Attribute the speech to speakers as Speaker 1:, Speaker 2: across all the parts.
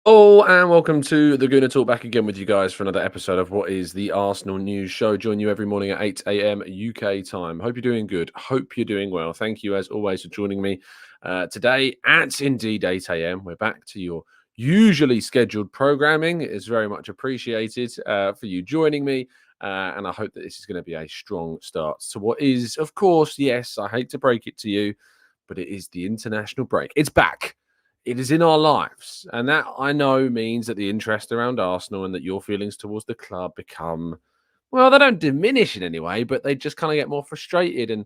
Speaker 1: Oh, and welcome to the Gooner Talk, back again with you guys for another episode of what is the Arsenal News Show. Join you every morning at 8 a.m. UK time. Hope you're doing good. Hope you're doing well. Thank you, as always, for joining me today at indeed 8 a.m. We're back to your usually scheduled programming. It is very much appreciated for you joining me. And I hope that this is going to be a strong start to what is, of course, yes, I hate to break it to you, but it is the international break. It's back. It is in our lives. And that, I know, means that the interest around Arsenal and that your feelings towards the club become, well, they don't diminish in any way, but they just kind of get more frustrated. And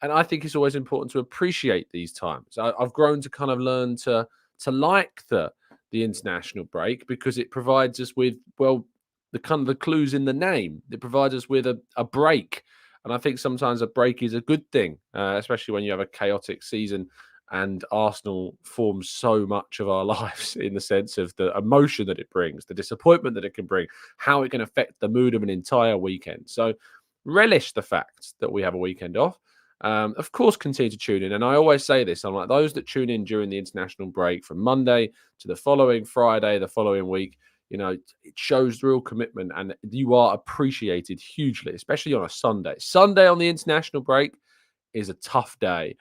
Speaker 1: I think it's always important to appreciate these times. I've grown to kind of learn to like the international break because it provides us with, well, the kind of the clues in the name. It provides us with a break. And I think sometimes a break is a good thing, especially when you have a chaotic season. And Arsenal forms so much of our lives in the sense of the emotion that it brings, the disappointment that it can bring, how it can affect the mood of an entire weekend. So relish the fact that we have a weekend off. Of course, continue to tune in. And I always say this, I'm like, those that tune in during the international break from Monday to the following Friday, the following week, it shows real commitment and you are appreciated hugely, especially on a Sunday. Sunday on the international break is a tough day.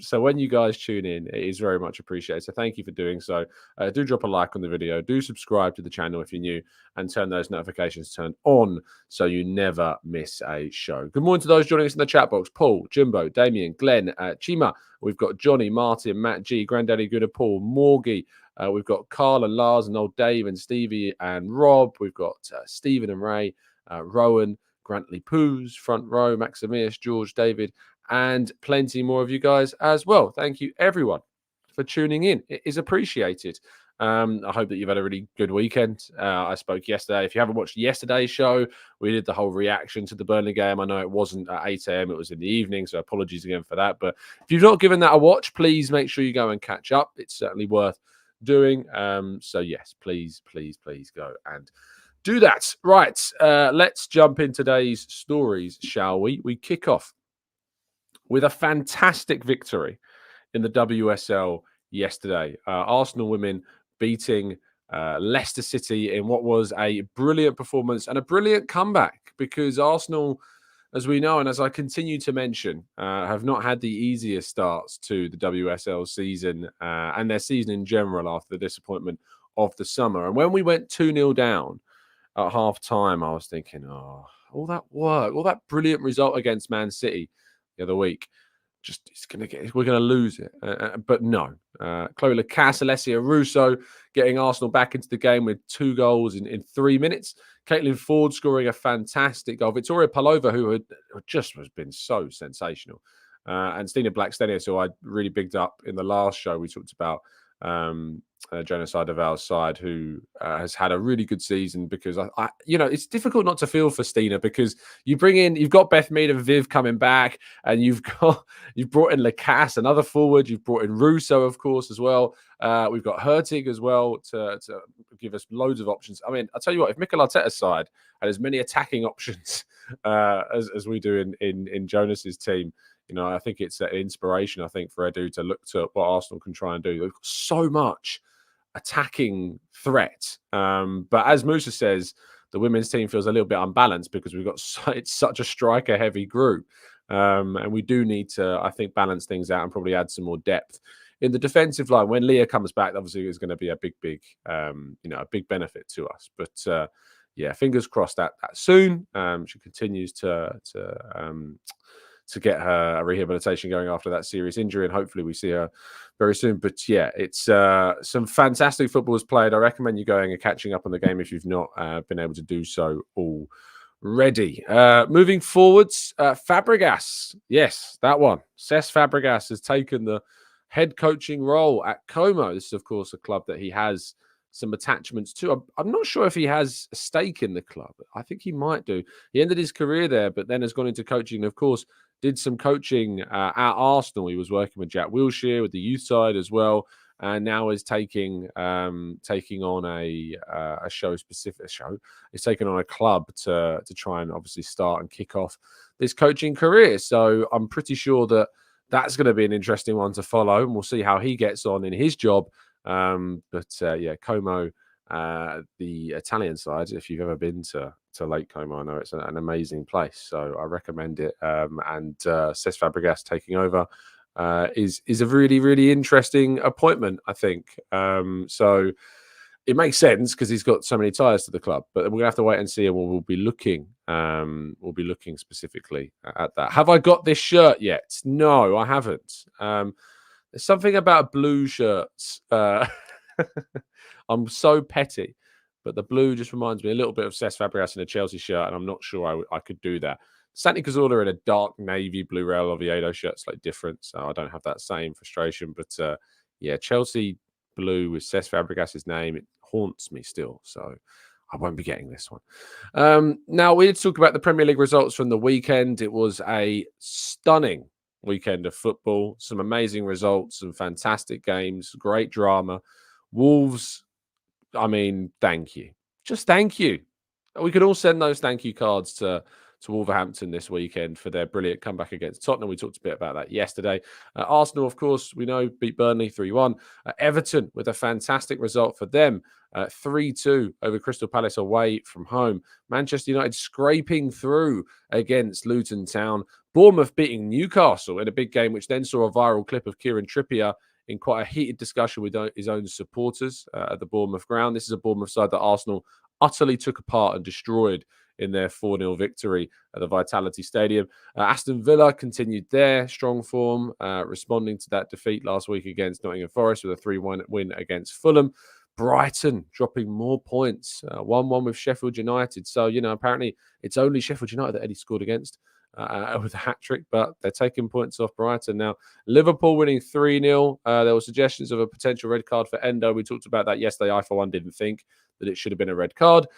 Speaker 1: So when you guys tune in, it is very much appreciated. So thank you for doing so. Do drop a like on the video. Do subscribe to the channel if you're new and turn those notifications turned on so you never miss a show. Good morning to those joining us in the chat box. Paul, Jimbo, Damien, Glenn, Chima. We've got Johnny, Martin, Matt G, Granddaddy Gooder, Paul, Morgie. We've got Carl and Lars and old Dave and Stevie and Rob. We've got Stephen and Ray, Rowan, Grantley Poos, front row, Maximius, George, David, and plenty more of you guys as well. Thank you, everyone, for tuning in. It is appreciated. I hope that you've had a really good weekend. I spoke yesterday. If you haven't watched yesterday's show, we did the whole reaction to the Burnley game. I know it wasn't at 8 a.m. It was in the evening, so apologies again for that. But if you've not given that a watch, please make sure you go and catch up. It's certainly worth doing. So yes, please go and do that. Right, let's jump in today's stories, shall we? We kick off with a fantastic victory in the WSL yesterday. Arsenal women beating Leicester City in what was a brilliant performance and a brilliant comeback because Arsenal, as we know, and as I continue to mention, have not had the easiest starts to the WSL season and their season in general after the disappointment of the summer. And when we went 2-0 down at half time, I was thinking, oh, all that work, all that brilliant result against Man City the other week, we're gonna lose it. But no, Chloe Lacasse, Alessia Russo getting Arsenal back into the game with 2 goals in 3 minutes. Caitlin Ford scoring a fantastic goal. Victoria Palova, who has been so sensational, and Stina Blackstenius, who I really bigged up in the last show. We talked about Genocide of our side, who has had a really good season because it's difficult not to feel for Stina because you've got Beth Mead and Viv coming back, and you've brought in Lacasse, another forward. You've brought in Russo, of course, as well. We've got Hurtig as well to give us loads of options. I mean, I'll tell you what, if Mikel Arteta's side had as many attacking options as we do in Jonas's team, I think it's an inspiration, I think, for Edu to look to what Arsenal can try and do. They've got so much attacking threat. But as Musa says, the women's team feels a little bit unbalanced because it's such a striker-heavy group. And we do need to, I think, balance things out and probably add some more depth in the defensive line. When Leah comes back, obviously, it's going to be a big benefit to us. But yeah, fingers crossed that soon. She continues to get her rehabilitation going after that serious injury, and hopefully we see her very soon. But yeah, it's some fantastic football was played. I recommend you going and catching up on the game if you've not been able to do so already. Moving forwards, Fabregas. Yes, that one. Cesc Fabregas has taken the head coaching role at Como. This is, of course, a club that he has some attachments to. I'm not sure if he has a stake in the club. I think he might do. He ended his career there, but then has gone into coaching. And of course, did some coaching at Arsenal. He was working with Jack Wilshere with the youth side as well, and now is taking on a specific show. He's taking on a club to try and obviously start and kick off this coaching career. So I'm pretty sure that that's going to be an interesting one to follow, and we'll see how he gets on in his job Yeah, Como, the Italian side, if you've ever been to Lake Como, I know it's an amazing place. So I recommend it. And Cesc Fabregas taking over is a really, really interesting appointment, I think. So it makes sense because he's got so many ties to the club. But we're gonna have to wait and see, and we'll be looking. We'll be looking specifically at that. Have I got this shirt yet? No, I haven't. There's something about blue shirts. I'm so petty, but the blue just reminds me a little bit of Cesc Fabregas in a Chelsea shirt, and I'm not sure I could do that. Santi Cazorla in a dark navy blue Real Oviedo shirt, slightly different, so I don't have that same frustration. But yeah, Chelsea blue with Cesc Fabregas' name, it haunts me still. So I won't be getting this one. Now, we need to talk about the Premier League results from the weekend. It was a stunning weekend of football, some amazing results, some fantastic games, great drama. Wolves, I mean, thank you. Just thank you. We could all send those thank you cards to Wolverhampton this weekend for their brilliant comeback against Tottenham. We talked a bit about that yesterday. Arsenal, of course, we know, beat Burnley 3-1. Everton with a fantastic result for them, 3-2 over Crystal Palace away from home. Manchester United scraping through against Luton Town. Bournemouth beating Newcastle in a big game, which then saw a viral clip of Kieran Trippier in quite a heated discussion with his own supporters at the Bournemouth ground. This is a Bournemouth side that Arsenal utterly took apart and destroyed in their 4-0 victory at the Vitality Stadium. Aston Villa continued their strong form, responding to that defeat last week against Nottingham Forest with a 3-1 win against Fulham. Brighton dropping more points, 1-1 with Sheffield United. So, apparently it's only Sheffield United that Eddie scored against with a hat-trick, but they're taking points off Brighton now. Liverpool winning 3-0. There were suggestions of a potential red card for Endo. We talked about that yesterday. I, for one, didn't think that it should have been a red card.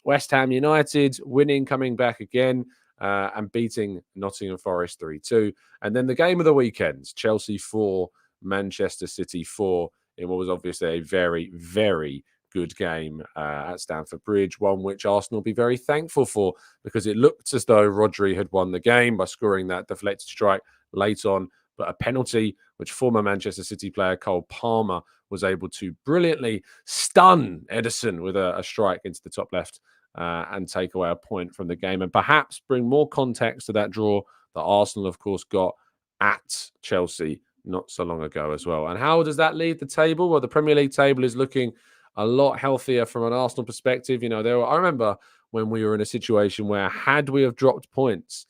Speaker 1: West Ham United winning, coming back again, and beating Nottingham Forest 3-2. And then the game of the weekend, Chelsea 4, Manchester City 4, in what was obviously a very, very good game at Stamford Bridge, one which Arsenal will be very thankful for, because it looked as though Rodri had won the game by scoring that deflected strike late on, but a penalty which former Manchester City player Cole Palmer was able to brilliantly stun Ederson with a strike into the top left and take away a point from the game, and perhaps bring more context to that draw that Arsenal, of course, got at Chelsea not so long ago as well. And how does that leave the table? Well, the Premier League table is looking a lot healthier from an Arsenal perspective. I remember when we were in a situation where, had we have dropped points,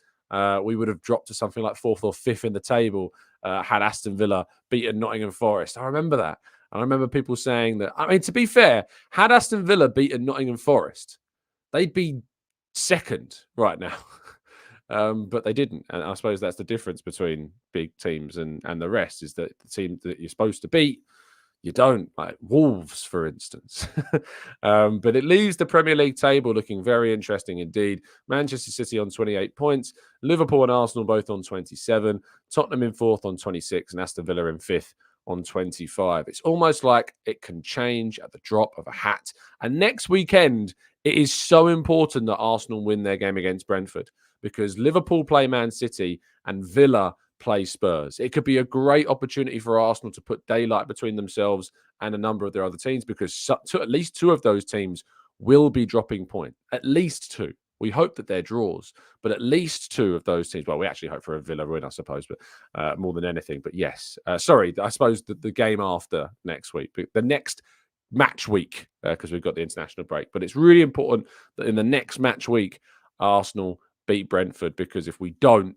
Speaker 1: we would have dropped to something like 4th or 5th in the table had Aston Villa beaten Nottingham Forest. I remember that. I remember people saying that. I mean, to be fair, had Aston Villa beaten Nottingham Forest, they'd be second right now. But they didn't. And I suppose that's the difference between big teams and the rest, is that the team that you're supposed to beat, you don't, like Wolves, for instance. But it leaves the Premier League table looking very interesting indeed. Manchester City on 28 points, Liverpool and Arsenal both on 27, Tottenham in 4th on 26, and Aston Villa in 5th on 25. It's almost like it can change at the drop of a hat. And next weekend, it is so important that Arsenal win their game against Brentford, because Liverpool play Man City and Villa play Spurs. It could be a great opportunity for Arsenal to put daylight between themselves and a number of their other teams, because at least 2 of those teams will be dropping point. At least 2. We hope that they're draws, but at least 2 of those teams. Well, we actually hope for a Villa win, I suppose, but more than anything. But yes, sorry, I suppose the game after next week, the next match week, because we've got the international break. But it's really important that in the next match week, Arsenal beat Brentford, because if we don't,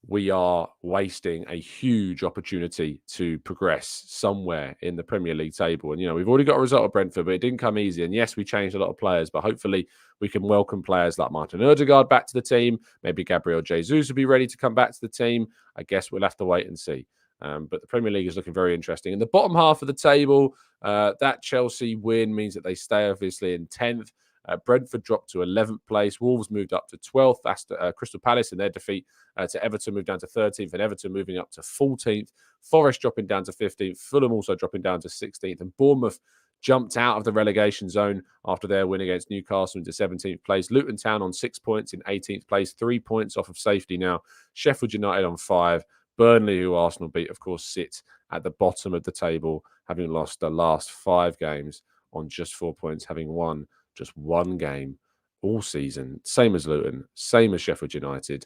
Speaker 1: we are wasting a huge opportunity to progress somewhere in the Premier League table. And, we've already got a result at Brentford, but it didn't come easy. And yes, we changed a lot of players, but hopefully we can welcome players like Martin Odegaard back to the team. Maybe Gabriel Jesus will be ready to come back to the team. I guess we'll have to wait and see. But the Premier League is looking very interesting. In the bottom half of the table, that Chelsea win means that they stay obviously in 10th. Brentford dropped to 11th place. Wolves moved up to 12th. Crystal Palace, in their defeat to Everton, moved down to 13th, and Everton moving up to 14th. Forest dropping down to 15th. Fulham also dropping down to 16th. And Bournemouth jumped out of the relegation zone after their win against Newcastle into 17th place. Luton Town on 6 points in 18th place, 3 points off of safety now. Sheffield United on 5. Burnley, who Arsenal beat, of course, sit at the bottom of the table, having lost the last 5 games on just 4 points, having won just 1 game all season. Same as Luton, same as Sheffield United.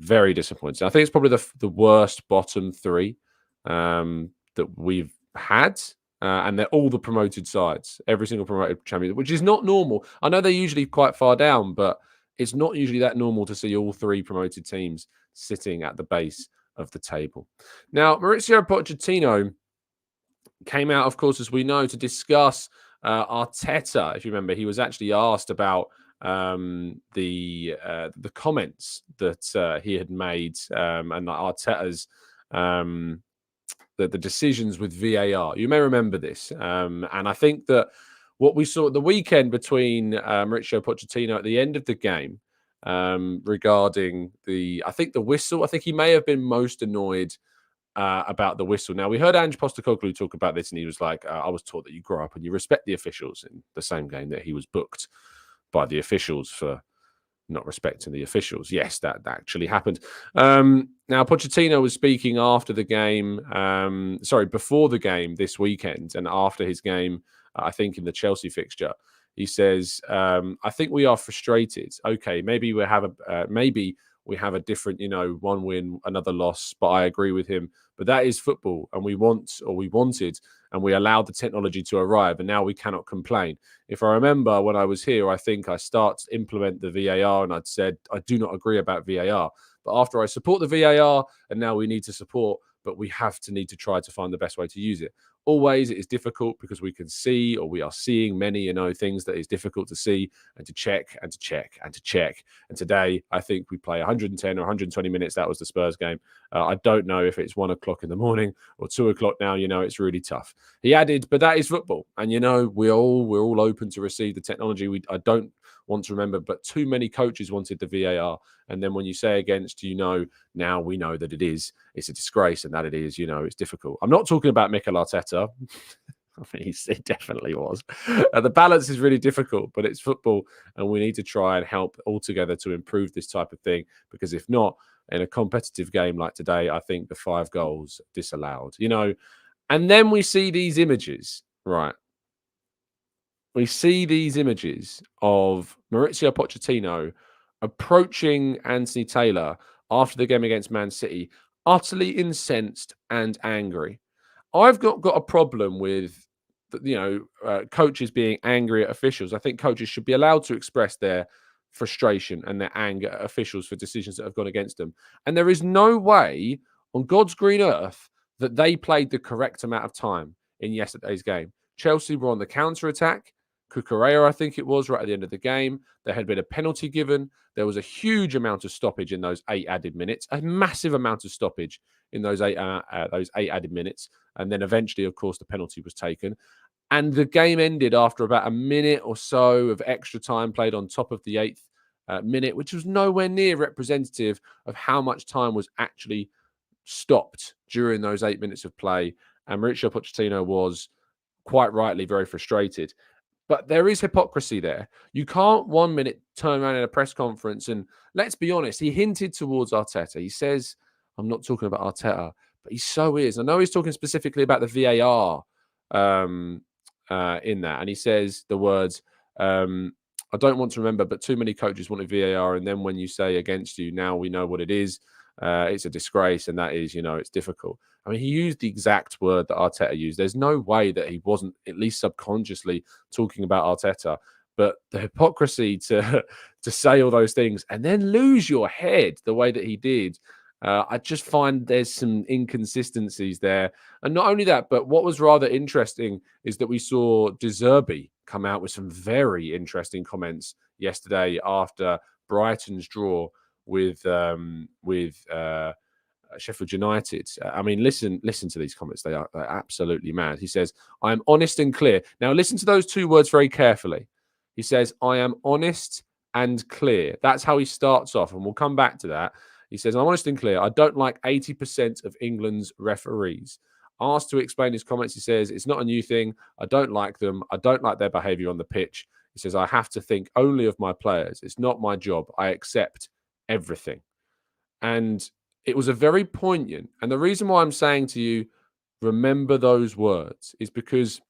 Speaker 1: Very disappointing. I think it's probably the worst bottom 3 that we've had. And they're all the promoted sides, every single promoted champion, which is not normal. I know they're usually quite far down, but it's not usually that normal to see all 3 promoted teams sitting at the base of the table. Now, Mauricio Pochettino came out, of course, as we know, to discuss Arteta. If you remember, he was actually asked about the comments that he had made and Arteta's the decisions with VAR. You may remember this, and I think that what we saw at the weekend between Mauricio Pochettino at the end of the game regarding the whistle. I think he may have been most annoyed about the whistle. Now, we heard Ange Postecoglou talk about this, and he was like, I was taught that you grow up and you respect the officials, in the same game that he was booked by the officials for not respecting the officials. Yes, that actually happened. Now, Pochettino was speaking after the game, before the game this weekend, and after his game, I think in the Chelsea fixture, he says, I think we are frustrated. Okay, maybe we have a different, one win, another loss, but I agree with him. But that is football, and we wanted, and we allowed the technology to arrive, and now we cannot complain. If I remember when I was here, I think I start to implement the VAR, and I'd said, I do not agree about VAR. But after I support the VAR, and now we need to support, but we need to try to find the best way to use it. Always, it is difficult because we can see, or we are seeing many, things that is difficult to see and to check and to check and to check. And today, I think we play 110 or 120 minutes. That was the Spurs game. I don't know if it's 1 o'clock in the morning or 2 o'clock now. It's really tough. He added, but that is football. And, we're all open to receive the technology. I don't want to remember, but too many coaches wanted the VAR. And then when you say against, now we know that it's a disgrace and that it is, it's difficult. I'm not talking about Mikel Arteta. I mean, it definitely was. The balance is really difficult, but it's football, and we need to try and help all together to improve this type of thing, because if not, in a competitive game like today, I think the 5 goals disallowed, and then we see these images, right? We see these images of Mauricio Pochettino approaching Anthony Taylor after the game against Man City, utterly incensed and angry. I've got a problem with, coaches being angry at officials. I think coaches should be allowed to express their frustration and their anger at officials for decisions that have gone against them. And there is no way on God's green earth that they played the correct amount of time in yesterday's game. Chelsea were on the counter-attack. Cucurella, I think it was, right at the end of the game. There had been a penalty given. There was a huge amount of stoppage in those 8 added minutes, a massive amount of stoppage in those eight added minutes. And then eventually, of course, the penalty was taken. And the game ended after about a minute or so of extra time played on top of the 8th minute, which was nowhere near representative of how much time was actually stopped during those 8 minutes of play. And Mauricio Pochettino was quite rightly very frustrated. But there is hypocrisy there. You can't 1 minute turn around in a press conference and, let's be honest, he hinted towards Arteta. He says, I'm not talking about Arteta, but he so is. I know he's talking specifically about the VAR in that. And he says the words, I don't want to remember, but too many coaches wanted VAR. And then when you say against you, now we know what it is. It's a disgrace, and that is, it's difficult. I mean, he used the exact word that Arteta used. There's no way that he wasn't at least subconsciously talking about Arteta. But the hypocrisy to say all those things and then lose your head the way that he did, I just find there's some inconsistencies there. And not only that, but what was rather interesting is that we saw De Zerbi come out with some very interesting comments yesterday after Brighton's draw with Sheffield United. I mean, listen to these comments. They're absolutely mad. He says, I am honest and clear. Now, listen to those 2 words very carefully. He says, I am honest and clear. That's how he starts off, and we'll come back to that. He says, I'm honest and clear. I don't like 80% of England's referees. Asked to explain his comments, he says, it's not a new thing. I don't like them. I don't like their behaviour on the pitch. He says, I have to think only of my players. It's not my job. I accept everything. And it was a very poignant. And the reason why I'm saying to you, remember those words, is because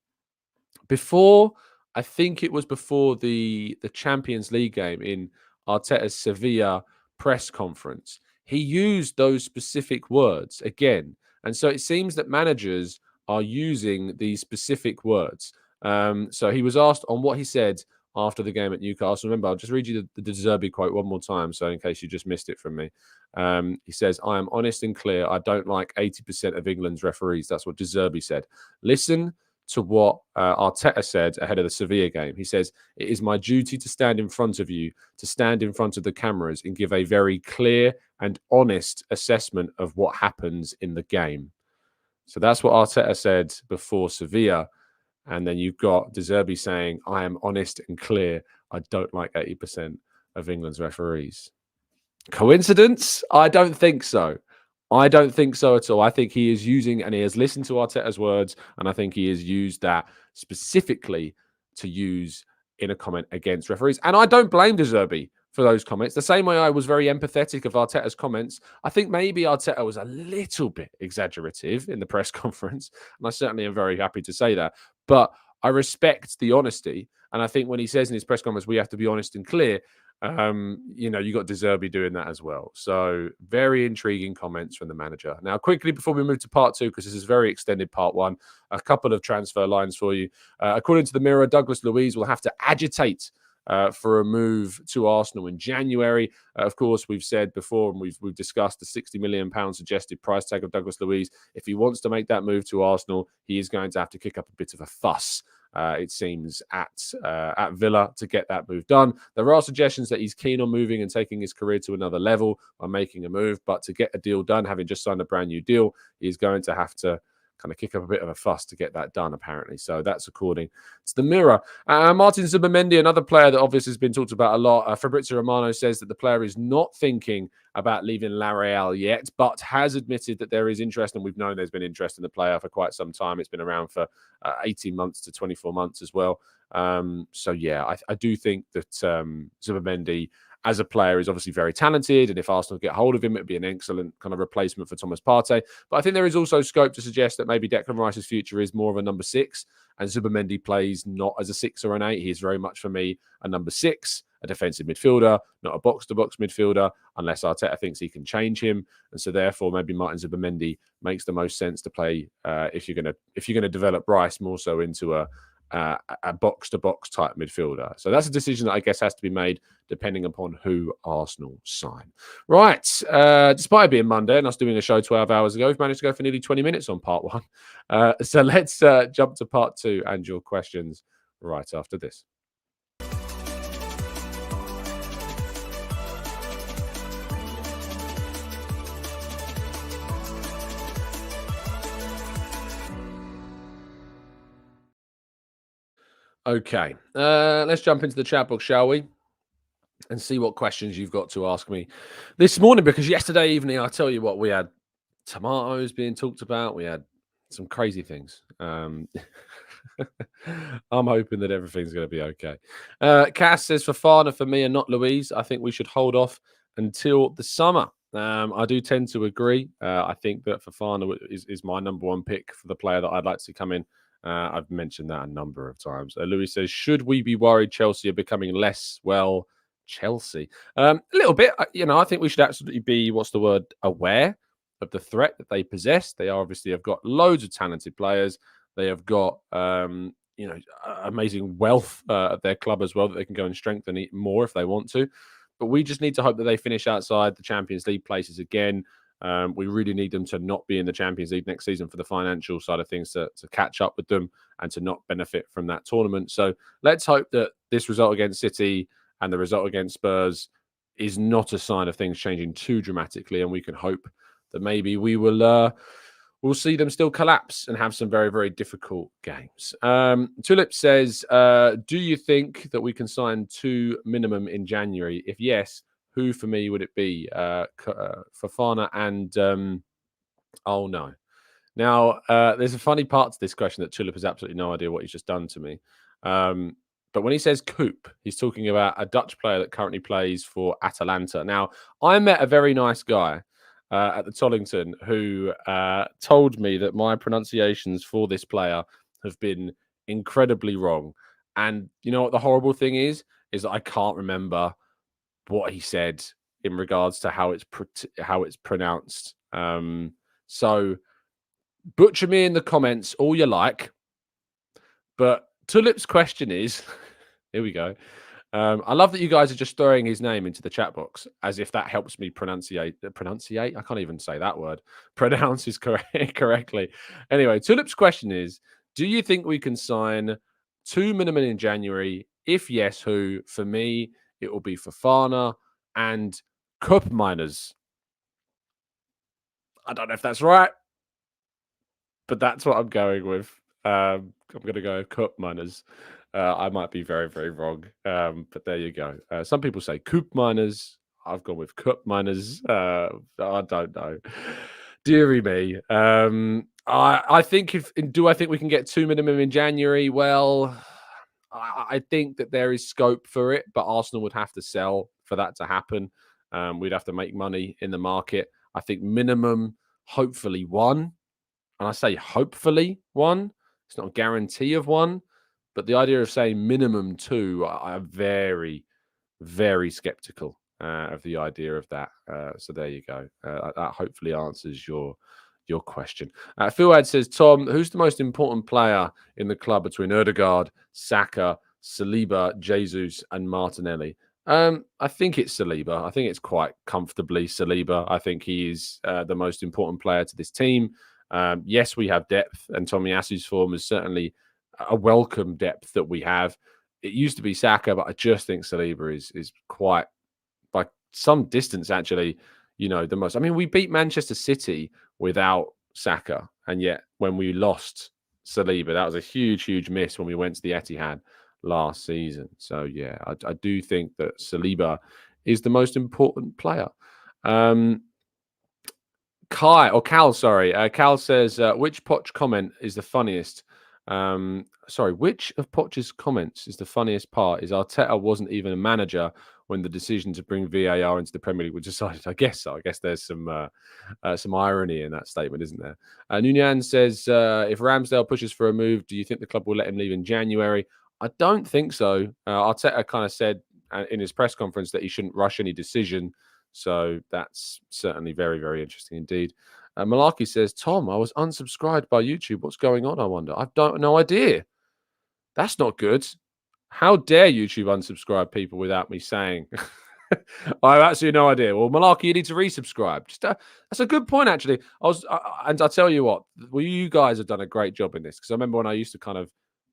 Speaker 1: before, I think it was before the Champions League game in Arteta's Sevilla press conference, he used those specific words again. And so it seems that managers are using these specific words. So he was asked on what he said after the game at Newcastle. Remember, I'll just read you the De Zerbi quote one more time, so in case you just missed it from me. He says, "I am honest and clear. I don't like 80% of England's referees." That's what De Zerbi said. Listen to what Arteta said ahead of the Sevilla game. He says, "It is my duty to stand in front of you, to stand in front of the cameras and give a very clear and honest assessment of what happens in the game." So that's what Arteta said before Sevilla. And then you've got De Zerbi saying, "I am honest and clear. I don't like 80% of England's referees." Coincidence? I don't think so. I don't think so at all. I think he is using, and he has listened to Arteta's words, and I think he has used that specifically to use in a comment against referees. And I don't blame De Zerbi for those comments. The same way I was very empathetic of Arteta's comments, I think maybe Arteta was a little bit exaggerative in the press conference, and I certainly am very happy to say that. But I respect the honesty, and I think when he says in his press conference, we have to be honest and clear, you got De Zerbi doing that as well. So very intriguing comments from the manager. Now, quickly before we move to part two, because this is very extended part one, a couple of transfer lines for you. According to the Mirror, Douglas Luiz will have to agitate for a move to Arsenal in January. Of course, we've said before, and we've discussed the £60 million suggested price tag of Douglas Luiz. If he wants to make that move to Arsenal, he is going to have to kick up a bit of a fuss. It seems at Villa to get that move done. There are suggestions that he's keen on moving and taking his career to another level by making a move, but to get a deal done, having just signed a brand new deal, he's going to have to kind of kick up a bit of a fuss to get that done, apparently. So that's according to the Mirror. Martin Zubimendi, another player that obviously has been talked about a lot. Fabrizio Romano says that the player is not thinking about leaving La Real yet, but has admitted that there is interest, and we've known there's been interest in the player for quite some time. It's been around for 18 months to 24 months as well. So yeah, I do think that Zubimendi as a player is obviously very talented, and if Arsenal get hold of him, it'd be an excellent kind of replacement for Thomas Partey. But I think there is also scope to suggest that maybe Declan Rice's future is more of a number 6, and Zubimendi plays not as a 6 or an 8. He is very much, for me, a number 6, a defensive midfielder, not a box-to-box midfielder, unless Arteta thinks he can change him. And so therefore, maybe Martin Zubimendi makes the most sense to play if you're going to develop Rice more so into a box-to-box type midfielder. So that's a decision that I guess has to be made depending upon who Arsenal sign. Right. Despite it being Monday and us doing a show 12 hours ago, we've managed to go for nearly 20 minutes on part one. So let's jump to part two and your questions right after this. Okay, let's jump into the chat box, shall we? And see what questions you've got to ask me this morning, because yesterday evening, I tell you what, we had tomatoes being talked about. We had some crazy things. I'm hoping that everything's going to be okay. Cass says, Fofana for me and not Luiz. I think we should hold off until the summer. I do tend to agree. I think that Fofana is my number one pick for the player that I'd like to see come in. I've mentioned that a number of times. Louis says, should we be worried Chelsea are becoming less, well, Chelsea? A little bit. I think we should absolutely be, aware of the threat that they possess. They obviously have got loads of talented players. They have got, amazing wealth at their club as well that they can go and strengthen it more if they want to. But we just need to hope that they finish outside the Champions League places again. We really need them to not be in the Champions League next season for the financial side of things to catch up with them and to not benefit from that tournament. So let's hope that this result against City and the result against Spurs is not a sign of things changing too dramatically, and we can hope that maybe we'll see them still collapse and have some very, very difficult games. Tulip says, do you think that we can sign 2 minimum in January? If yes, who for me would it be? Fofana and oh no. Now, there's a funny part to this question that Tulip has absolutely no idea what he's just done to me. But when he says Coop, he's talking about a Dutch player that currently plays for Atalanta. Now, I met a very nice guy at the Tollington who told me that my pronunciations for this player have been incredibly wrong. And you know what the horrible thing is that I can't remember what he said in regards to how it's pronounced. So butcher me in the comments all you like. But Tulip's question is, here we go. I love that you guys are just throwing his name into the chat box as if that helps me pronunciate. I can't even say that word. Pronounce is correctly. Anyway, Tulip's question is, do you think we can sign 2 minimum in January? If yes, who? For me, it will be Fofana and Cup Miners. I don't know if that's right, but that's what I'm going with. I'm going to go Cup Miners. I might be very, very wrong, but there you go. Some people say Coop Miners. I've gone with Cup Miners. I don't know. Deary me. I think do I think we can get 2 minimum in January? Well, I think that there is scope for it, but Arsenal would have to sell for that to happen. We'd have to make money in the market. I think minimum, hopefully 1. And I say hopefully 1. It's not a guarantee of 1. But the idea of saying minimum 2, I'm very, very skeptical of the idea of that. So there you go. That hopefully answers your question. Philad says, Tom, who's the most important player in the club between Ødegaard, Saka, Saliba, Jesus, and Martinelli? I think it's Saliba. I think it's quite comfortably Saliba. I think he is the most important player to this team. Yes, we have depth, and Tomiyasu's form is certainly a welcome depth that we have. It used to be Saka, but I just think Saliba is quite, by some distance, actually, the most. I mean, we beat Manchester City without Saka, and yet when we lost Saliba, that was a huge, huge miss when we went to the Etihad last season. So, yeah, I do think that Saliba is the most important player. Cal says, which Poch comment is the funniest? Which of Poch's comments is the funniest part? Is Arteta wasn't even a manager when the decision to bring VAR into the Premier League was decided? I guess so. I guess there's some irony in that statement, isn't there? Nunyan says, if Ramsdale pushes for a move, do you think the club will let him leave in January? I don't think so. Arteta kind of said in his press conference that he shouldn't rush any decision. So that's certainly very, very interesting indeed. Malaki says, Tom, I was unsubscribed by YouTube. What's going on, I wonder? I've no idea. That's not good. How dare YouTube unsubscribe people without me saying? I have absolutely no idea. Well, Malaki, you need to resubscribe. That's a good point, actually. And I'll tell you what, you guys have done a great job in this, because I remember when I used to kind of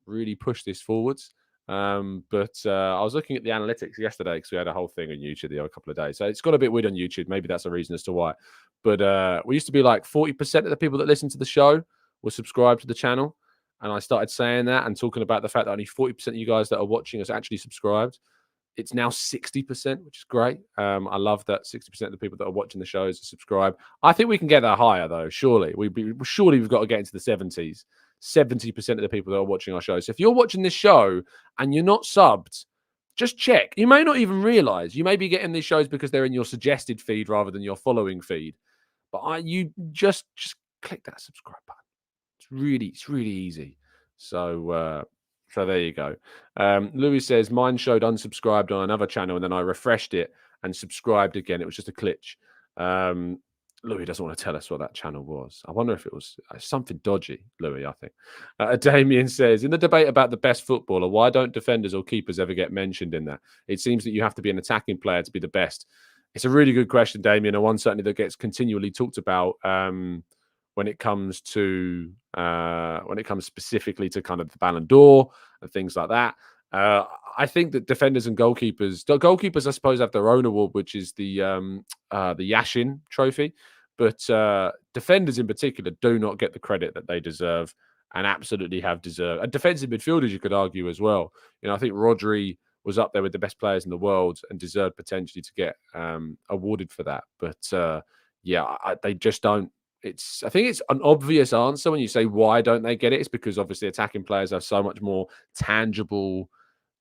Speaker 1: really push this forwards. But I was looking at the analytics yesterday because we had a whole thing on YouTube the other couple of days. So it's got a bit weird on YouTube. Maybe that's a reason as to why. But we used to be like 40% of the people that listen to the show were subscribed to the channel. And I started saying that and talking about the fact that only 40% of you guys that are watching us actually subscribed. It's now 60%, which is great. I love that 60% of the people that are watching the shows are subscribed. I think we can get that higher, though, surely. Surely we've got to get into the 70s. 70% of the people that are watching our show. So if you're watching this show and you're not subbed, just check. You may not even realize. You may be getting these shows because they're in your suggested feed rather than your following feed. But you just click that subscribe button. It's really easy. So there you go. Louis says, mine showed unsubscribed on another channel and then I refreshed it and subscribed again. It was just a glitch. Louis doesn't want to tell us what that channel was. I wonder if it was something dodgy, Louis, I think. Damien says, in the debate about the best footballer, why don't defenders or keepers ever get mentioned in that? It seems that you have to be an attacking player to be the best. It's a really good question, Damien, and one certainly that gets continually talked about when it comes specifically to kind of the Ballon d'Or and things like that. I think that defenders and goalkeepers, I suppose, have their own award, which is the Yashin Trophy. But defenders in particular do not get the credit that they deserve and absolutely have deserved. And defensive midfielders, you could argue as well. I think Rodri was up there with the best players in the world and deserved potentially to get awarded for that. But they just don't. I think it's an obvious answer when you say why don't they get it. It's because obviously attacking players have so much more tangible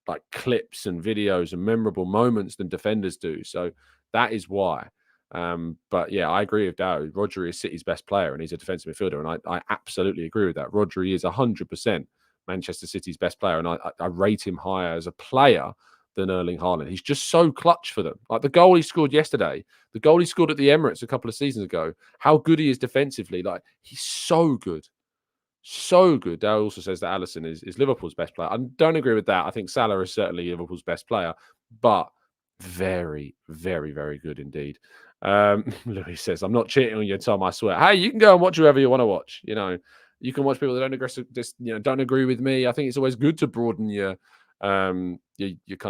Speaker 1: like clips and videos and memorable moments than defenders do. So that is why. But yeah, I agree with Dow. Rodri is City's best player, and he's a defensive midfielder, and I absolutely agree with that. Rodri is 100% Manchester City's best player, and I rate him higher as a player than Erling Haaland. He's just so clutch for them. Like the goal he scored yesterday, the goal he scored at the Emirates a couple of seasons ago, how good he is defensively. Like he's so good. So good. Dale also says that Alisson is Liverpool's best player. I don't agree with that. I think Salah is certainly Liverpool's best player, but very, very, very good indeed. Luiz says, I'm not cheating on you, Tom, I swear. Hey, you can go and watch whoever you want to watch. You know, you can watch people that don't agree with me. I think it's always good to broaden your kind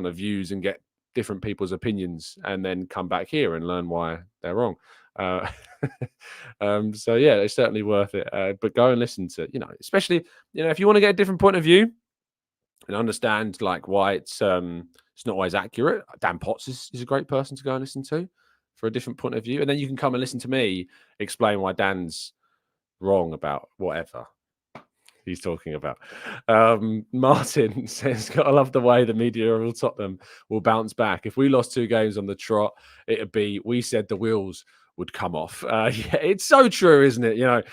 Speaker 1: of views and get different people's opinions and then come back here and learn why they're wrong. So yeah, it's certainly worth it. But go and listen to, especially, if you want to get a different point of view and understand like why it's not always accurate. Dan Potts is a great person to go and listen to for a different point of view. And then you can come and listen to me explain why Dan's wrong about whatever he's talking about. Martin says, gotta love the way the media of Tottenham will bounce back. If we lost 2 games on the trot, it'd be, we said the wheels would come off. Yeah, it's so true, isn't it?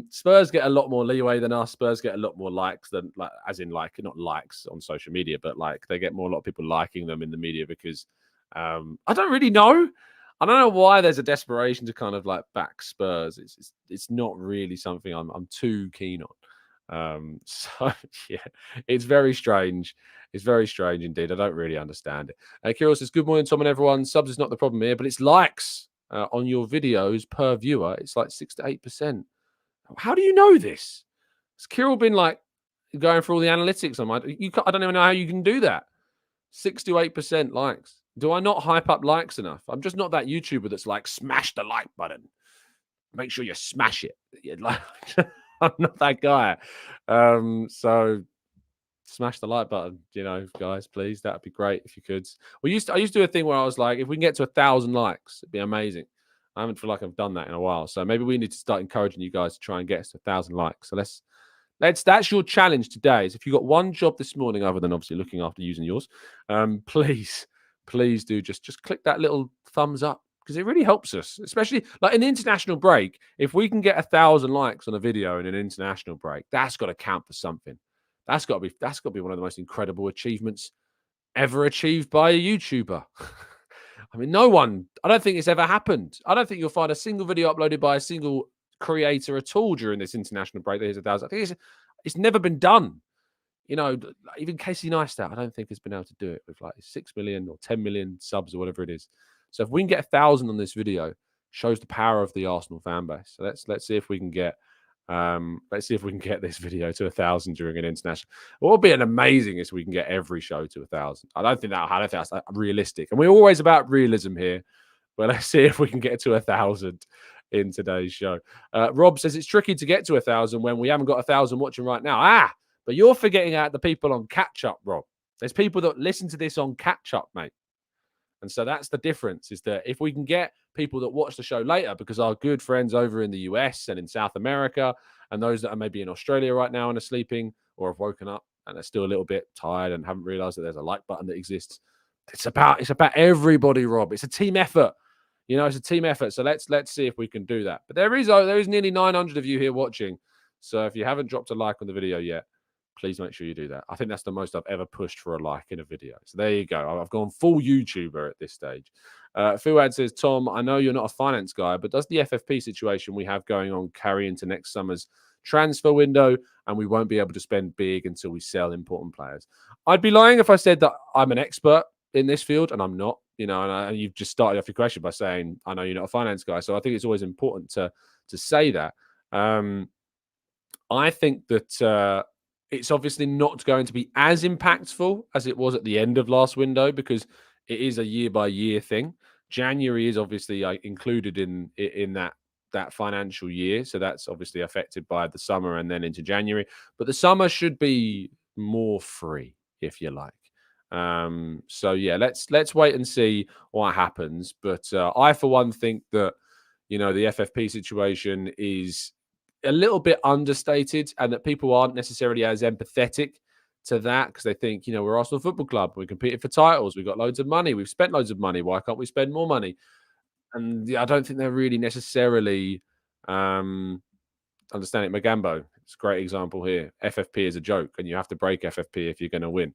Speaker 1: Spurs get a lot more leeway than us. Spurs get a lot more likes than, like, as in like not likes on social media, but like they get a lot of people liking them in the media because I don't really know. I don't know why there's a desperation to kind of like back Spurs. It's not really something I'm too keen on. So yeah, it's very strange. It's very strange indeed. I don't really understand it. Kirill says, good morning, Tom and everyone. Subs is not the problem here, but it's likes on your videos per viewer. It's like 6 to 8%. How do you know this? Has Kirill been like going through all the analytics on my? I don't even know how you can do that. 6 to 8% likes. Do I not hype up likes enough? I'm just not that YouTuber that's like, smash the like button. Make sure you smash it. Like, I'm not that guy. So smash the like button, guys, please. That'd be great if you could. I used to do a thing where I was like, if we can get to 1,000 likes, it'd be amazing. I haven't feel like I've done that in a while. So maybe we need to start encouraging you guys to try and get us to 1,000 likes. So that's your challenge today. Is if you got one job this morning, other than obviously looking after using yours, please do just click that little thumbs up, because it really helps us, especially like an international break. If we can get 1,000 likes on a video in an international break, that's got to count for something. That's got to be one of the most incredible achievements ever achieved by a YouTuber. I mean, I don't think it's ever happened. I don't think you'll find a single video uploaded by a single creator at all during this international break that is 1,000. I think it's never been done. Even Casey Neistat, I don't think has been able to do it with like 6 million or 10 million subs or whatever it is. So if we can get 1,000 on this video, shows the power of the Arsenal fan base. So let's see if we can get this video to 1,000 during an international. What would be an amazing is we can get every show to 1,000. I don't think that's realistic, and we're always about realism here. But let's see if we can get to 1,000 in today's show. Rob says it's tricky to get to 1,000 when we haven't got 1,000 watching right now. But you're forgetting out the people on catch up, Rob. There's people that listen to this on catch up, mate. And so that's the difference, is that if we can get people that watch the show later, because our good friends over in the US and in South America, and those that are maybe in Australia right now and are sleeping or have woken up and are still a little bit tired and haven't realized that there's a like button that exists. It's about everybody, Rob. It's a team effort. It's a team effort. So let's see if we can do that. But there is nearly 900 of you here watching. So if you haven't dropped a like on the video yet, please make sure you do that. I think that's the most I've ever pushed for a like in a video. So there you go. I've gone full YouTuber at this stage. Fuad says, Tom, I know you're not a finance guy, but does the FFP situation we have going on carry into next summer's transfer window, and we won't be able to spend big until we sell important players? I'd be lying if I said that I'm an expert in this field, and I'm not. And you've just started off your question by saying, I know you're not a finance guy. So I think it's always important to say that. I think that it's obviously not going to be as impactful as it was at the end of last window, because it is a year-by-year thing. January is obviously included in that financial year, so that's obviously affected by the summer and then into January. But the summer should be more free, if you like. So yeah, let's wait and see what happens. But I, for one, think that the FFP situation is a little bit understated, and that people aren't necessarily as empathetic to that, because they think, we're Arsenal Football Club, we competed for titles, we've got loads of money, we've spent loads of money, why can't we spend more money? And I don't think they're really necessarily understanding. Magambo, it's a great example here. FFP is a joke, and you have to break FFP if you're going to win.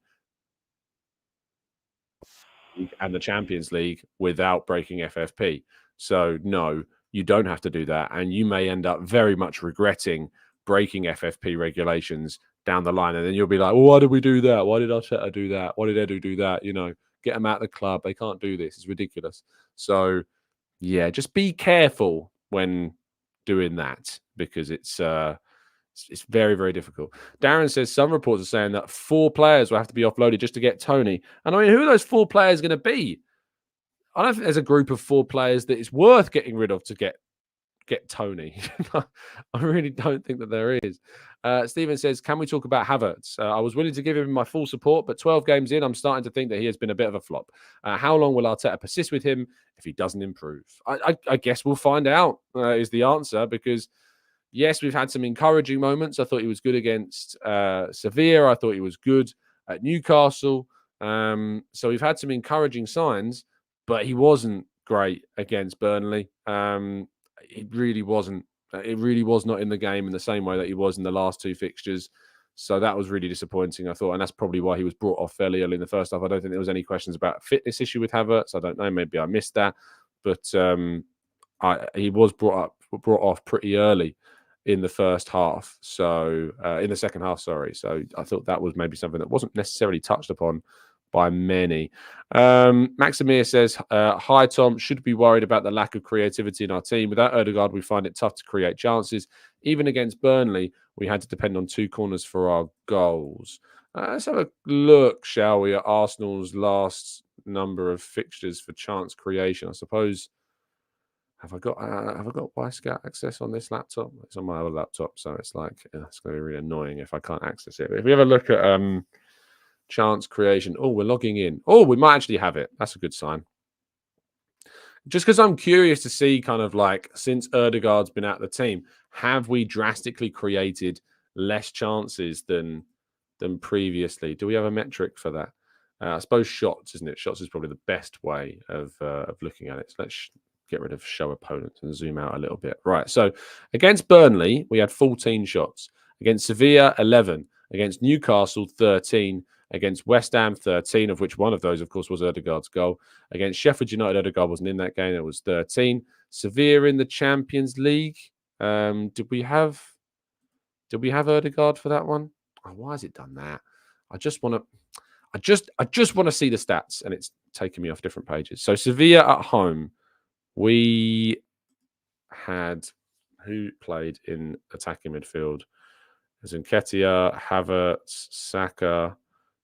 Speaker 1: And the Champions League without breaking FFP. So no, you don't have to do that, and you may end up very much regretting breaking FFP regulations down the line, and then you'll be like, "Well, why did we do that? Why did Arteta do that? Why did Edu do that? You know, get them out of the club. They can't do this. It's ridiculous." So yeah, just be careful when doing that because it's very, very difficult. Darren says some reports are saying that 4 players will have to be offloaded just to get Tony. And I mean, who are those 4 players going to be? I don't think there's a group of 4 players that it's worth getting rid of to get Tony. I really don't think that there is. Stephen says, can we talk about Havertz? I was willing to give him my full support, but 12 games in, I'm starting to think that he has been a bit of a flop. How long will Arteta persist with him if he doesn't improve? I guess we'll find out is the answer because yes, we've had some encouraging moments. I thought he was good against Sevilla. I thought he was good at Newcastle. So we've had some encouraging signs, but he wasn't great against Burnley. It really wasn't. It really was not in the game in the same way that he was in the last 2 fixtures. So that was really disappointing, I thought. And that's probably why he was brought off fairly early in the first half. I don't think there was any questions about fitness issue with Havertz. I don't know. Maybe I missed that. But he was brought off pretty early in the first half. So in the second half, sorry. So I thought that was maybe something that wasn't necessarily touched upon by many. Maximir says, hi, Tom. Should be worried about the lack of creativity in our team. Without Odegaard, we find it tough to create chances. Even against Burnley, we had to depend on 2 corners for our goals. Let's have a look, shall we, at Arsenal's last number of fixtures for chance creation. I suppose, have I got Scout access on this laptop? It's on my other laptop, so it's like, it's going to be really annoying if I can't access it. But if we have a look at chance creation. Oh, we're logging in. Oh, we might actually have it. That's a good sign. Just because I'm curious to see kind of like, since Odegaard's been out of the team, have we drastically created less chances than previously? Do we have a metric for that? I suppose shots, isn't it? Shots is probably the best way of looking at it. So let's get rid of show opponents and zoom out a little bit. Right. So against Burnley, we had 14 shots. Against Sevilla, 11. Against Newcastle, 13. Against West Ham, 13, of which one of those, of course, was Odegaard's goal. Against Sheffield United, Odegaard wasn't in that game. It was 13. Sevilla in the Champions League. Did we have Odegaard for that one? Oh, why has it done that? I just want to see the stats, and it's taking me off different pages. So Sevilla at home, we had who played in attacking midfield? It was Nketiah, Havertz, Saka.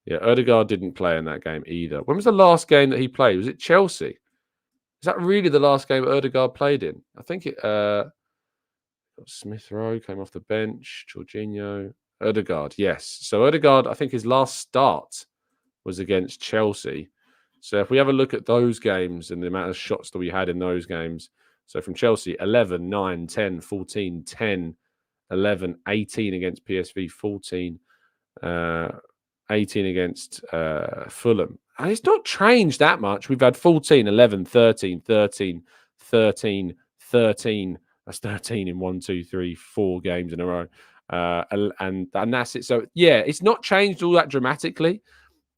Speaker 1: Yeah, Odegaard didn't play in that game either. When was the last game that he played? Was it Chelsea? Is that really the last game Odegaard played in? I think it. Smith Rowe came off the bench. Jorginho, Odegaard. Yes. So Odegaard, I think his last start was against Chelsea. So if we have a look at those games and the amount of shots that we had in those games. So from Chelsea, 11, 9, 10, 14, 10, 11, 18 against PSV, 14, 18 against Fulham. And it's not changed that much. We've had 14, 11, 13, 13, 13, 13. That's 13 in 1, 2, 3, 4 games in a row. And that's it. So, yeah, it's not changed all that dramatically.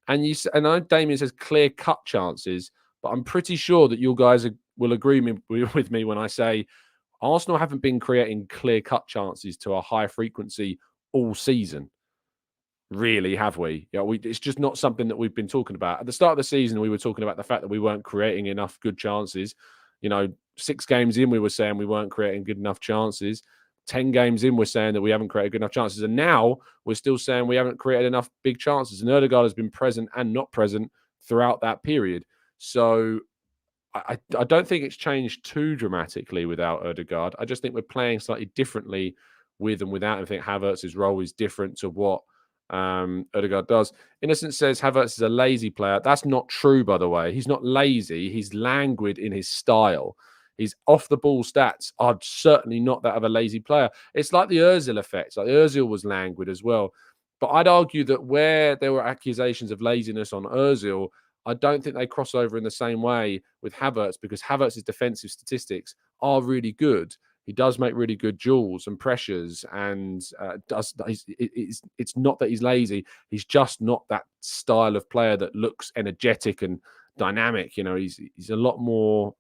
Speaker 1: And I know Damien says clear-cut chances, but I'm pretty sure that you guys will agree with me when I say Arsenal haven't been creating clear-cut chances to a high frequency all season. Really, have we? Yeah, it's just not something that we've been talking about. At the start of the season, we were talking about the fact that we weren't creating enough good chances. 6 games in, we were saying we weren't creating good enough chances. 10 games in, we're saying that we haven't created good enough chances. And now we're still saying we haven't created enough big chances. And Odegaard has been present and not present throughout that period. So I don't think it's changed too dramatically without Odegaard. I just think we're playing slightly differently with and without. I think Havertz's role is different to what Odegaard does. Innocent says Havertz is a lazy player. That's not true, by the way. He's not lazy. He's languid in his style. His off-the-ball stats are certainly not that of a lazy player. It's like the Ozil effect. Like Ozil was languid as well. But I'd argue that where there were accusations of laziness on Ozil, I don't think they cross over in the same way with Havertz because Havertz's defensive statistics are really good. He does make really good duels and pressures, and it's not that he's lazy. He's just not that style of player that looks energetic and dynamic. He's a lot more.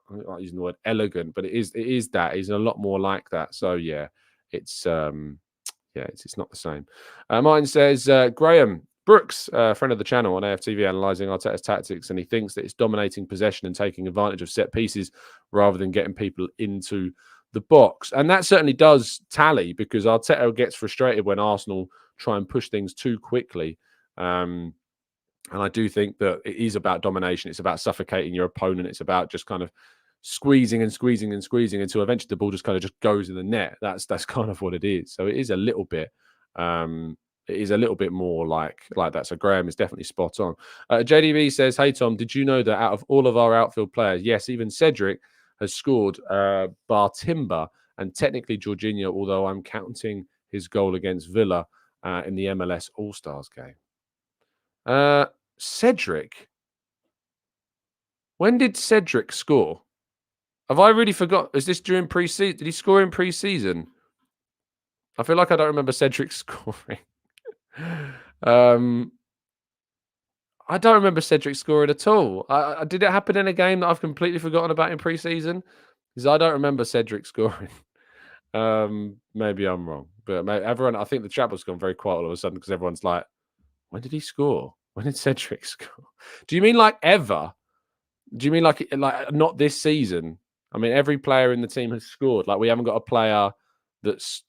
Speaker 1: I'm not using the word elegant, but it is that he's a lot more like that. So yeah, it's it's not the same. Martin says Graham Brooks, friend of the channel on AFTV, analysing Arteta's tactics, and he thinks that it's dominating possession and taking advantage of set pieces rather than getting people into the box. And that certainly does tally because Arteta gets frustrated when Arsenal try and push things too quickly. And I do think that it is about domination. It's about suffocating your opponent. It's about just kind of squeezing and squeezing and squeezing until eventually the ball just kind of just goes in the net. That's kind of what it is. So it is a little bit more like that. So Graham is definitely spot on. JDB says, "Hey Tom, did you know that out of all of our outfield players, yes, even Cedric has scored bar Timber and technically Jorginho, although I'm counting his goal against Villa in the MLS All-Stars game." Cedric? When did Cedric score? Have I really forgot? Is this during pre-season? Did he score in pre-season? I feel like I don't remember Cedric scoring. I don't remember Cedric scoring at all. Did it happen in a game that I've completely forgotten about in pre-season? Because I don't remember Cedric scoring. Maybe I'm wrong, but everyone. I think the chat was gone very quiet all of a sudden because everyone's like, "When did he score? When did Cedric score?" Do you mean like ever? Do you mean like not this season? I mean, every player in the team has scored. Like we haven't got a player that's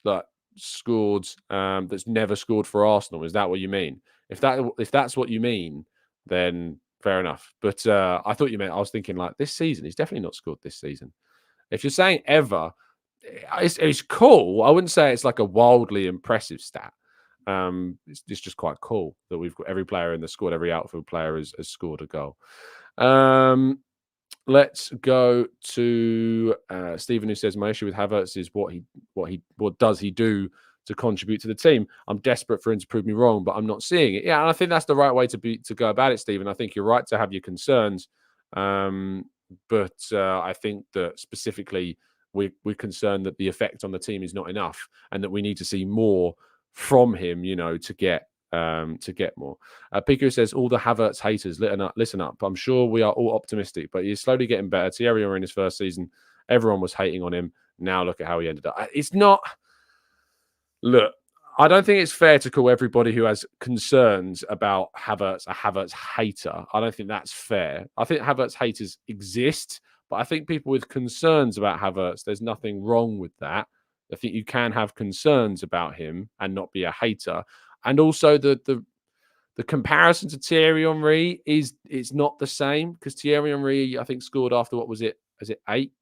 Speaker 1: scored that's never scored for Arsenal. Is that what you mean? If that's what you mean, then fair enough. But I thought you meant I was thinking like this season. He's definitely not scored this season. If you're saying ever, it's cool. I wouldn't say it's like a wildly impressive stat. It's just quite cool that we've got every player in the squad, every outfield player has scored a goal. Let's go to Stephen, who says my issue with Havertz is what does he do to contribute to the team? I'm desperate for him to prove me wrong, but I'm not seeing it. Yeah, and I think that's the right way to go about it, Stephen. I think you're right to have your concerns, but I think that specifically we're concerned that the effect on the team is not enough, and that we need to see more from him, to get more. Pico says, all the Havertz haters, listen up. I'm sure we are all optimistic, but he's slowly getting better. Thierry Henry in his first season, everyone was hating on him. Now look at how he ended up. Look, I don't think it's fair to call everybody who has concerns about Havertz a Havertz hater. I don't think that's fair. I think Havertz haters exist, but I think people with concerns about Havertz, there's nothing wrong with that. I think you can have concerns about him and not be a hater. And also the comparison to Thierry Henry is not the same because Thierry Henry, I think, scored after what was it? Is it eight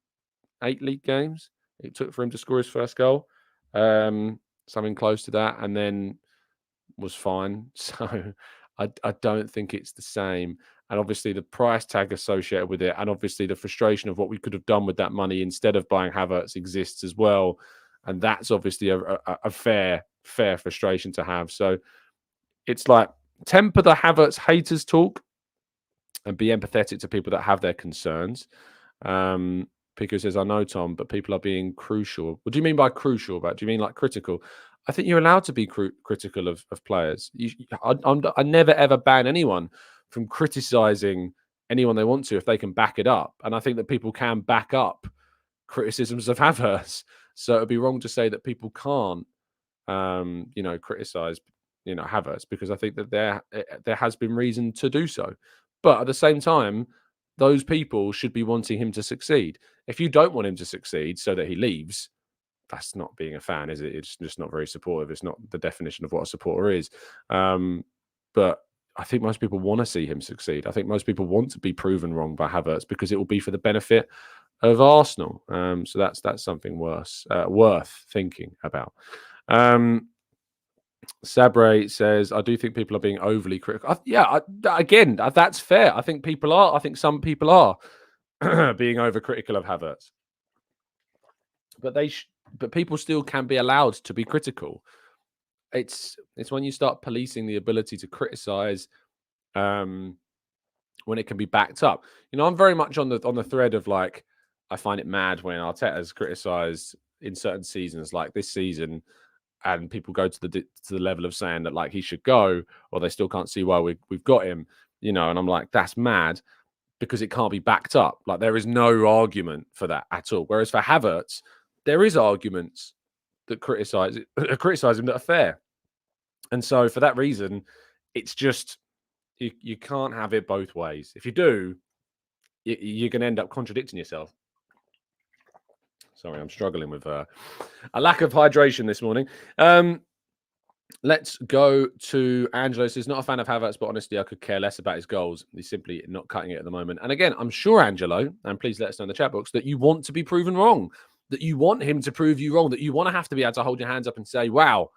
Speaker 1: league games it took for him to score his first goal? Something close to that, and then was fine. So I don't think it's the same. And obviously the price tag associated with it, and obviously the frustration of what we could have done with that money instead of buying Havertz exists as well. And that's obviously a fair frustration to have. So it's like temper the Havertz haters talk and be empathetic to people that have their concerns. Pico says, I know, Tom, but people are being crucial. What do you mean by crucial? Do you mean like critical? I think you're allowed to be critical of players. I never, ever ban anyone from criticizing anyone they want to if they can back it up. And I think that people can back up criticisms of Havertz. So it'd be wrong to say that people can't, criticize, Havertz, because I think that there has been reason to do so. But at the same time, those people should be wanting him to succeed. If you don't want him to succeed so that he leaves, that's not being a fan, is it? It's just not very supportive. It's not the definition of what a supporter is. But I think most people want to see him succeed. I think most people want to be proven wrong by Havertz because it will be for the benefit of Arsenal. So that's something worth thinking about. Sabre says, I do think people are being overly critical. Again, that's fair. I think people are. I think some people are being overcritical of Havertz. But but people still can be allowed to be critical. It's when you start policing the ability to criticize when it can be backed up. I'm very much on the thread of like, I find it mad when Arteta's criticised in certain seasons, like this season, and people go to the level of saying that like he should go, or they still can't see why we've got him, and I'm like, that's mad because it can't be backed up. Like there is no argument for that at all. Whereas for Havertz, there is arguments that criticize him that are fair. And so for that reason, it's just you can't have it both ways. If you do, you're going to end up contradicting yourself. Sorry, I'm struggling with a lack of hydration this morning. Let's go to Angelo. Says, not a fan of Havertz, but honestly, I could care less about his goals. He's simply not cutting it at the moment. And again, I'm sure, Angelo, and please let us know in the chat box, that you want to be proven wrong, that you want him to prove you wrong, that you want to have to be able to hold your hands up and say, wow,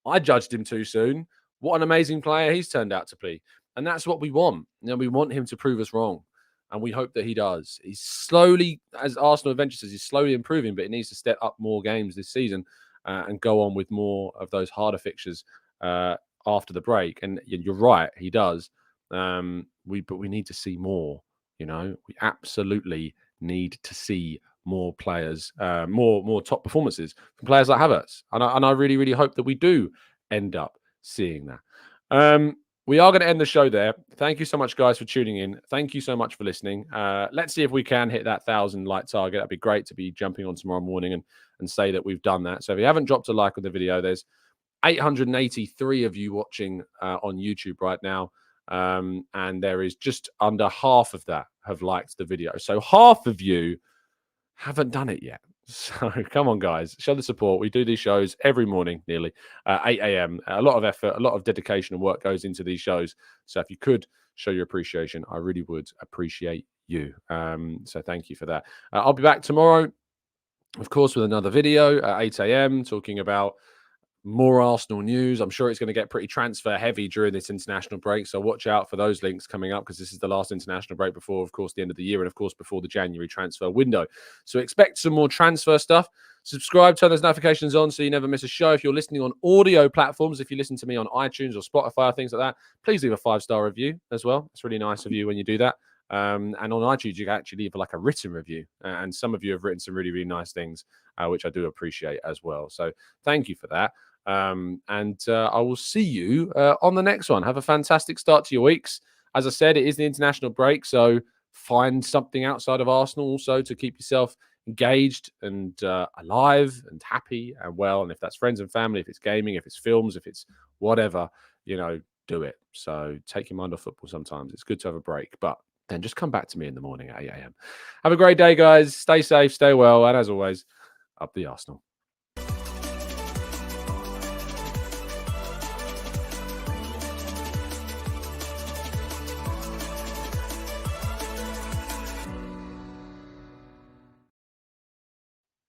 Speaker 1: I judged him too soon. What an amazing player he's turned out to be. And that's what we want. We want him to prove us wrong. And we hope that he does. He's slowly, as Arsenal Adventure says, he's slowly improving, but he needs to step up more games this season and go on with more of those harder fixtures after the break. And you're right, he does. But we need to see more. We absolutely need to see more players, more top performances from players like Havertz. And I really, really hope that we do end up seeing that. We are going to end the show there. Thank you so much, guys, for tuning in. Thank you so much for listening. Let's see if we can hit that 1,000 like target. That'd be great to be jumping on tomorrow morning and say that we've done that. So if you haven't dropped a like on the video, there's 883 of you watching on YouTube right now. And there is just under half of that have liked the video. So half of you haven't done it yet. So come on, guys, show the support. We do these shows every morning, nearly 8 a.m. A lot of effort, a lot of dedication and work goes into these shows. So if you could show your appreciation, I really would appreciate you. So thank you for that. I'll be back tomorrow, of course, with another video at 8 a.m. talking about more Arsenal news. I'm sure it's going to get pretty transfer heavy during this international break. So watch out for those links coming up, because this is the last international break before, of course, the end of the year, and of course, before the January transfer window. So expect some more transfer stuff. Subscribe, turn those notifications on so you never miss a show. If you're listening on audio platforms, if you listen to me on iTunes or Spotify, things like that, please leave a 5-star review as well. It's really nice of you when you do that. And on iTunes, you can actually leave like a written review. And some of you have written some really, really nice things, which I do appreciate as well. So thank you for that. I will see you on the next one. Have a fantastic start to your weeks. As I said, it is the international break, so find something outside of Arsenal also to keep yourself engaged and alive and happy and well. And if that's friends and family, if it's gaming, if it's films, if it's whatever, do it. So take your mind off football sometimes. It's good to have a break, but then just come back to me in the morning at 8 a.m. Have a great day, guys. Stay safe, stay well, and as always, up the Arsenal.